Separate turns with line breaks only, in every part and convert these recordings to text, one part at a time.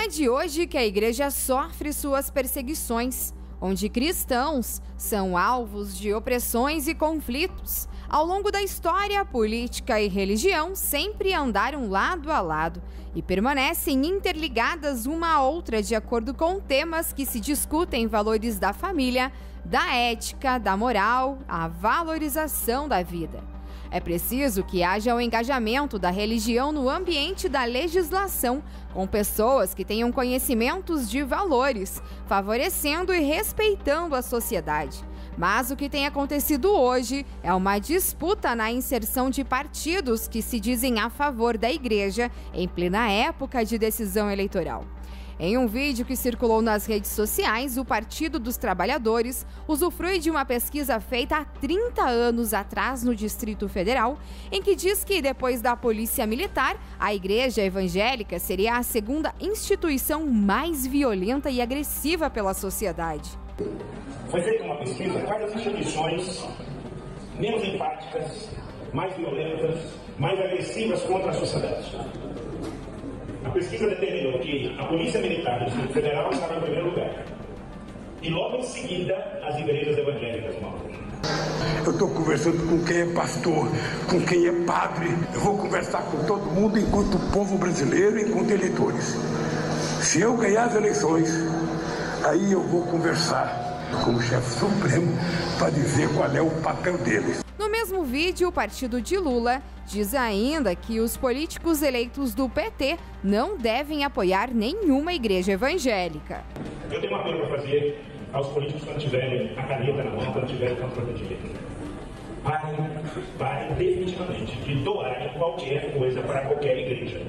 é de hoje que a igreja sofre suas perseguições, onde cristãos são alvos de opressões e conflitos. Ao longo da história, política e religião sempre andaram lado a lado e permanecem interligadas uma à outra de acordo com temas que se discutem: valores da família, da ética, da moral, a valorização da vida. É preciso que haja o engajamento da religião no ambiente da legislação, com pessoas que tenham conhecimentos de valores, favorecendo e respeitando a sociedade. Mas o que tem acontecido hoje é uma disputa na inserção de partidos que se dizem a favor da igreja em plena época de decisão eleitoral. Em um vídeo que circulou nas redes sociais, o Partido dos Trabalhadores usufrui de uma pesquisa feita há 30 anos atrás no Distrito Federal, em que diz que depois da Polícia Militar, a Igreja Evangélica seria a segunda instituição mais violenta e agressiva pela sociedade.
Foi feita uma pesquisa quais as instituições menos empáticas, mais violentas, mais agressivas contra a sociedade. A pesquisa determinou que a Polícia Militar do Distrito Federal estava em primeiro lugar. E logo em seguida, as igrejas evangélicas, Mauro.
Eu estou conversando com quem é pastor, com quem é padre. Eu vou conversar com todo mundo enquanto povo brasileiro, enquanto eleitores. Se eu ganhar as eleições, aí eu vou conversar com o chefe supremo para dizer qual é o papel deles.
No mesmo vídeo, o partido de Lula diz ainda que os políticos eleitos do PT não devem apoiar nenhuma igreja evangélica.
Eu tenho uma coisa para fazer aos políticos quando tiverem a caneta na mão, quando tiverem o controle de direito. Parem definitivamente de doar qualquer coisa para qualquer igreja.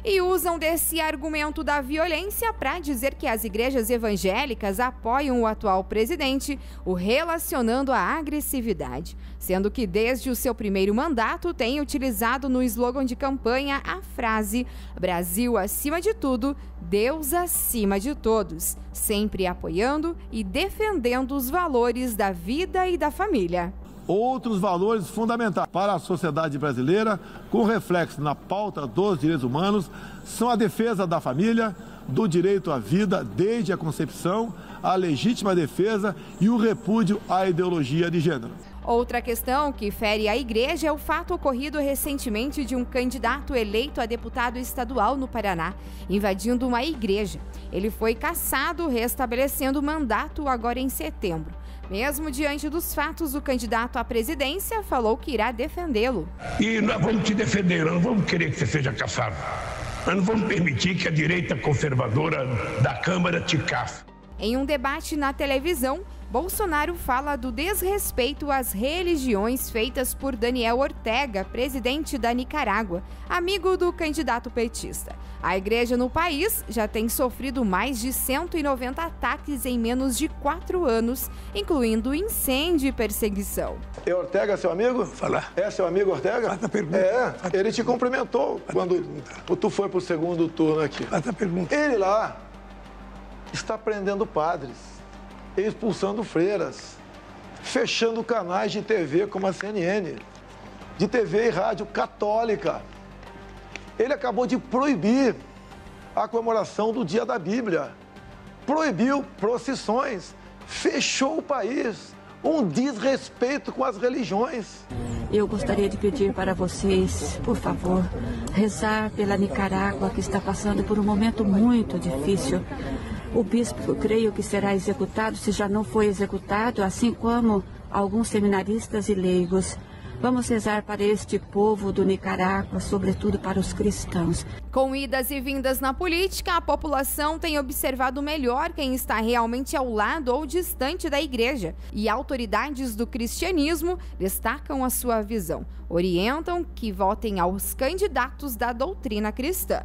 E usam desse argumento da violência para dizer que as igrejas evangélicas apoiam o atual presidente, o relacionando à agressividade, sendo que desde o seu primeiro mandato tem utilizado no slogan de campanha a frase "Brasil acima de tudo, Deus acima de todos", sempre apoiando e defendendo os valores da vida e da família.
Outros valores fundamentais para a sociedade brasileira, com reflexo na pauta dos direitos humanos, são a defesa da família, do direito à vida desde a concepção, a legítima defesa e o repúdio à ideologia de gênero.
Outra questão que fere a igreja é o fato ocorrido recentemente de um candidato eleito a deputado estadual no Paraná, invadindo uma igreja. Ele foi cassado, restabelecendo o mandato agora em setembro. Mesmo diante dos fatos, o candidato à presidência falou que irá defendê-lo.
E nós vamos te defender, nós não vamos querer que você seja caçado. Nós não vamos permitir que a direita conservadora da Câmara te caça.
Em um debate na televisão, Bolsonaro fala do desrespeito às religiões feitas por Daniel Ortega, presidente da Nicarágua, amigo do candidato petista. A igreja no país já tem sofrido mais de 190 ataques em menos de 4 anos, incluindo incêndio e perseguição.
E Ortega é seu amigo?
Falar.
É seu amigo Ortega?
Faz a pergunta.
É, ele te cumprimentou quando tu foi pro segundo turno aqui.
Faz a pergunta.
Ele lá está prendendo padres, expulsando freiras, fechando canais de TV como a CNN, de TV e rádio católica. Ele acabou de proibir a comemoração do Dia da Bíblia, proibiu procissões, fechou o país, um desrespeito com as religiões.
Eu gostaria de pedir para vocês, por favor, rezar pela Nicarágua, que está passando por um momento muito difícil. O bispo, eu creio que será executado, se já não foi executado, assim como alguns seminaristas e leigos. Vamos rezar para este povo do Nicarágua, sobretudo para os cristãos.
Com idas e vindas na política, a população tem observado melhor quem está realmente ao lado ou distante da igreja. E autoridades do cristianismo destacam a sua visão. Orientam que votem aos candidatos da doutrina cristã.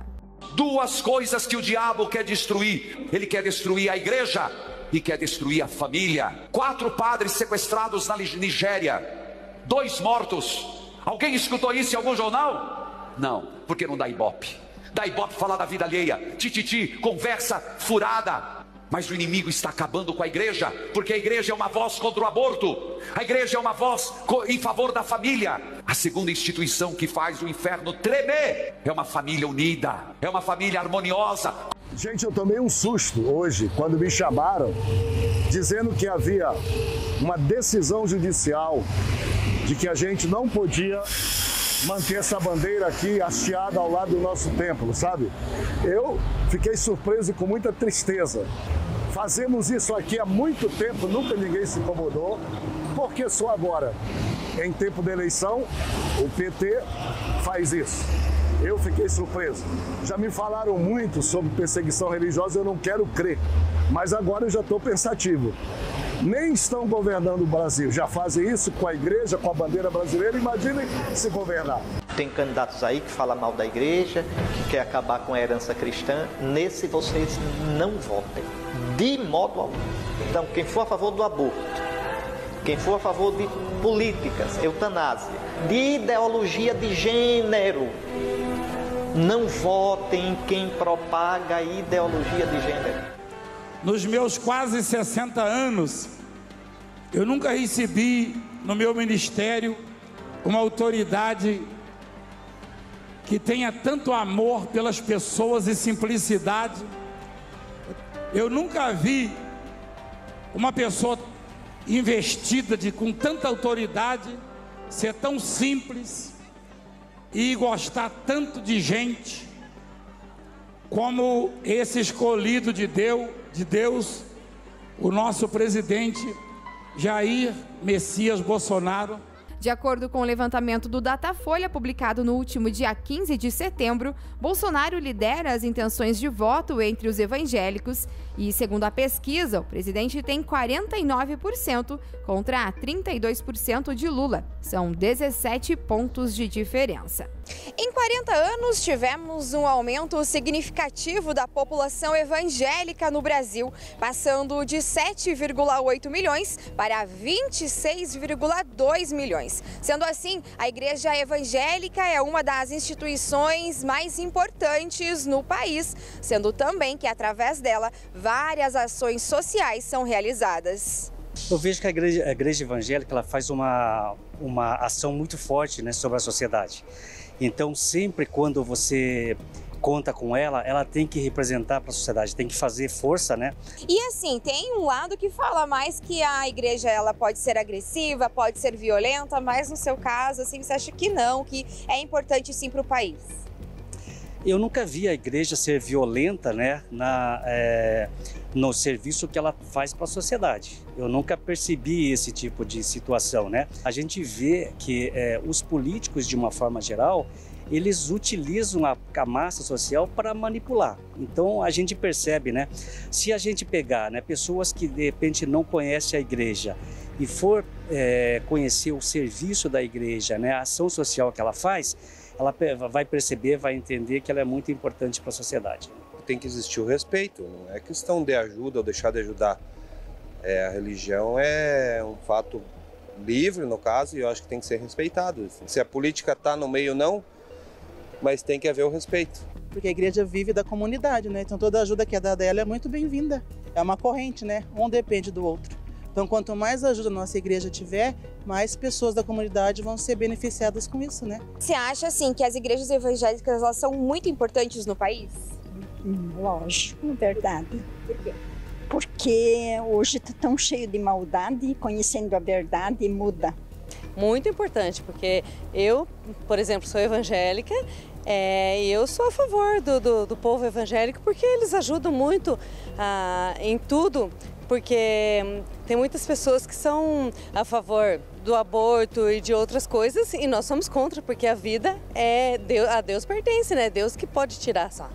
Duas coisas que o diabo quer destruir. Ele quer destruir a igreja e quer destruir a família. 4 padres sequestrados na Nigéria. 2 mortos. Alguém escutou isso em algum jornal? Não, porque não dá ibope. Dá ibope falar da vida alheia. Tititi, conversa furada. Mas o inimigo está acabando com a igreja, porque a igreja é uma voz contra o aborto. A igreja é uma voz em favor da família. A segunda instituição que faz o inferno tremer é uma família unida, é uma família harmoniosa.
Gente, eu tomei um susto hoje quando me chamaram dizendo que havia uma decisão judicial de que a gente não podia manter essa bandeira aqui hasteada ao lado do nosso templo, sabe? Eu fiquei surpreso e com muita tristeza. Fazemos isso aqui há muito tempo, nunca ninguém se incomodou. Por que só agora? Em tempo de eleição, o PT faz isso. Eu fiquei surpreso. Já me falaram muito sobre perseguição religiosa, eu não quero crer. Mas agora eu já estou pensativo. Nem estão governando o Brasil, já fazem isso com a igreja, com a bandeira brasileira, imaginem se governar.
Tem candidatos aí que falam mal da igreja, que quer acabar com a herança cristã. Nesse vocês não votem, de modo algum. Então, quem for a favor do aborto, quem for a favor de políticas, eutanásia, de ideologia de gênero, não votem em quem propaga a ideologia de gênero.
Nos meus quase 60 anos, eu nunca recebi no meu ministério uma autoridade que tenha tanto amor pelas pessoas e simplicidade. Eu nunca vi uma pessoa investida com tanta autoridade ser tão simples e gostar tanto de gente como esse escolhido de Deus, o nosso presidente Jair Messias Bolsonaro.
De acordo com o levantamento do Datafolha, publicado no último dia 15 de setembro, Bolsonaro lidera as intenções de voto entre os evangélicos e, segundo a pesquisa, o presidente tem 49% contra 32% de Lula. São 17 pontos de diferença. Em 40 anos, tivemos um aumento significativo da população evangélica no Brasil, passando de 7,8 milhões para 26,2 milhões. Sendo assim, a Igreja Evangélica é uma das instituições mais importantes no país, sendo também que, através dela, várias ações sociais são realizadas.
Eu vejo que a igreja evangélica ela faz uma ação muito forte, né, sobre a sociedade. Então, sempre quando você conta com ela, ela tem que representar para a sociedade, tem que fazer força, né?
E assim, tem um lado que fala mais que a igreja ela pode ser agressiva, pode ser violenta, mas no seu caso, assim, você acha que não, que é importante sim para o país?
Eu nunca vi a igreja ser violenta, né, no serviço que ela faz para a sociedade. Eu nunca percebi esse tipo de situação, né? A gente vê que os políticos, de uma forma geral, eles utilizam a massa social para manipular. Então a gente percebe, né? Se a gente pegar, né, pessoas que de repente não conhecem a igreja e for conhecer o serviço da igreja, né, a ação social que ela faz, ela vai perceber, vai entender que ela é muito importante para a sociedade.
Tem que existir o respeito, não é questão de ajuda ou deixar de ajudar. A religião é um fato livre, no caso, e eu acho que tem que ser respeitado. Se a política está no meio, não, mas tem que haver o respeito.
Porque a igreja vive da comunidade, né? Então toda ajuda que é dada a ela é muito bem-vinda. É uma corrente, né? Um depende do outro. Então quanto mais ajuda a nossa igreja tiver, mais pessoas da comunidade vão ser beneficiadas com isso, né?
Você acha, assim, que as igrejas evangélicas elas são muito importantes no país?
Lógico, verdade.
Por quê?
Porque hoje está tão cheio de maldade e conhecendo a verdade muda.
Muito importante, porque eu, por exemplo, sou evangélica e eu sou a favor do povo evangélico porque eles ajudam muito em tudo, porque tem muitas pessoas que são a favor do aborto e de outras coisas e nós somos contra, porque a vida a Deus pertence, né? Deus que pode tirar só.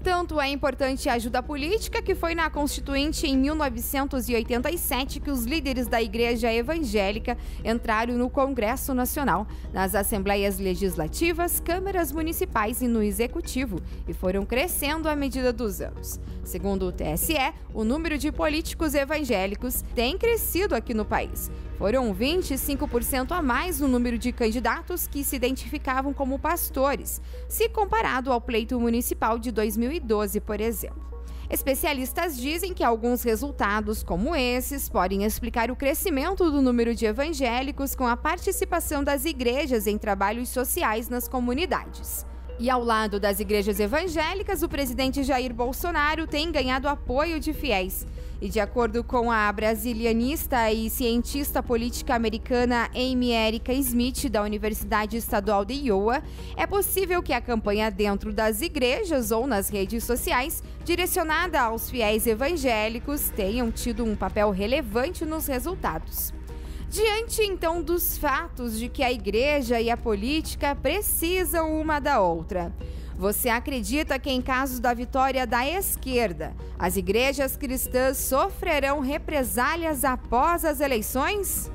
Tanto é importante a ajuda política que foi na Constituinte em 1987 que os líderes da Igreja Evangélica entraram no Congresso Nacional, nas Assembleias Legislativas, câmaras municipais e no Executivo, e foram crescendo à medida dos anos. Segundo o TSE, o número de políticos evangélicos tem crescido aqui no país. Foram 25% a mais no número de candidatos que se identificavam como pastores, se comparado ao pleito municipal de 2012, por exemplo. Especialistas dizem que alguns resultados como esses podem explicar o crescimento do número de evangélicos com a participação das igrejas em trabalhos sociais nas comunidades. E ao lado das igrejas evangélicas, o presidente Jair Bolsonaro tem ganhado apoio de fiéis. E de acordo com a brasilianista e cientista política americana Amy Erica Smith, da Universidade Estadual de Iowa, é possível que a campanha dentro das igrejas ou nas redes sociais, direcionada aos fiéis evangélicos, tenham tido um papel relevante nos resultados. Diante, então, dos fatos de que a igreja e a política precisam uma da outra, você acredita que em caso da vitória da esquerda, as igrejas cristãs sofrerão represálias após as eleições?